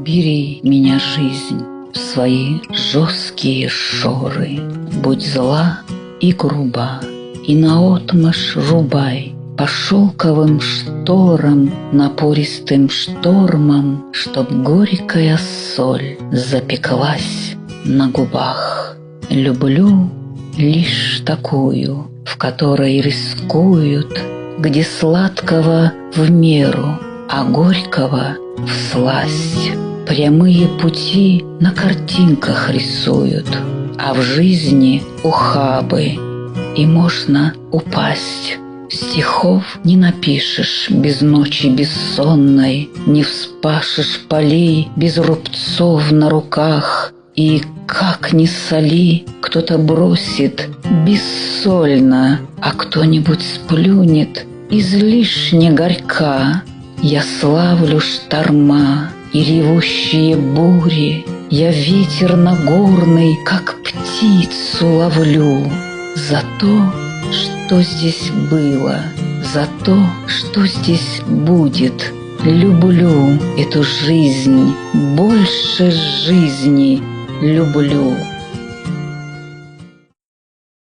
Бери меня, жизнь, в свои жесткие шоры, будь зла и груба, и наотмашь рубай по шелковым шторам, напористым штормам, чтоб горькая соль запеклась на губах. Люблю лишь такую, в которой рискуют, где сладкого в меру, а горького всласть. Прямые пути на картинках рисуют, а в жизни ухабы, и можно упасть. Стихов не напишешь без ночи бессонной, не вспашешь полей без рубцов на руках, и как ни соли, кто-то бросит бессольно, а кто-нибудь сплюнет излишне горька. Я славлю шторма и ревущие бури, я ветер нагорный, как птицу ловлю. За то, что здесь было, за то, что здесь будет, люблю эту жизнь, больше жизни люблю.